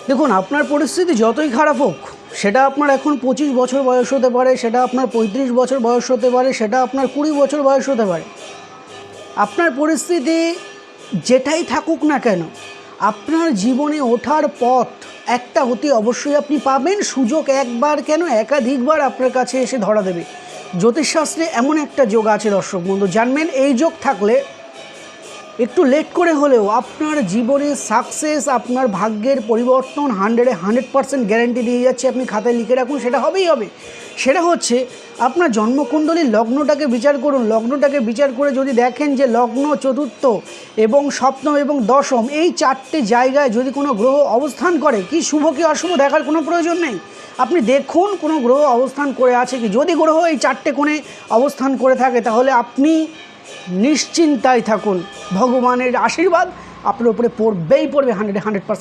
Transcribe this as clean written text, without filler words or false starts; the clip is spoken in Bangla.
দেখুন, আপনার পরিস্থিতি যতই খারাপ হোক, সেটা আপনার এখন 25 বছর বয়স হতে পারে, সেটা আপনার 35 বছর বয়স হতে পারে, সেটা আপনার 20 বছর বয়স হতে পারে। আপনার পরিস্থিতি যেটাই থাকুক না কেন, আপনার জীবনে ওঠার পথ একটা অতি অবশ্যই আপনি পাবেন। সুযোগ একবার কেন একাধিকবার আপনার কাছে এসে ধরা দেবে। জ্যোতিষশাস্ত্রে এমন একটা যোগ আছে দর্শক বন্ধু, জানবেন এই যোগ থাকলে একটু লেট করে হলেও আপনার জীবনে সাকসেস, আপনার ভাগ্যের পরিবর্তন 100% গ্যারান্টি দিয়ে যাচ্ছে। আপনি খাতায় লিখে রাখুন, সেটা হবেই হবে। সেটা হচ্ছে আপনার জন্মকুণ্ডলীর লগ্নটাকে বিচার করুন। লগ্নটাকে বিচার করে যদি দেখেন যে লগ্ন, চতুর্থ এবং সপ্তম এবং দশম এই চারটে জায়গায় যদি কোনো গ্রহ অবস্থান করে, কি শুভ কি অশুভ দেখার কোনো প্রয়োজন নেই, আপনি দেখুন কোনো গ্রহ অবস্থান করে আছে কি। যদি গ্রহ এই চারটে কোণে অবস্থান করে থাকে, তাহলে আপনি নিশ্চিন্তায় থাকুন, ভগবানের আশীর্বাদ আপনার উপরে পড়বেই পড়বে 100%।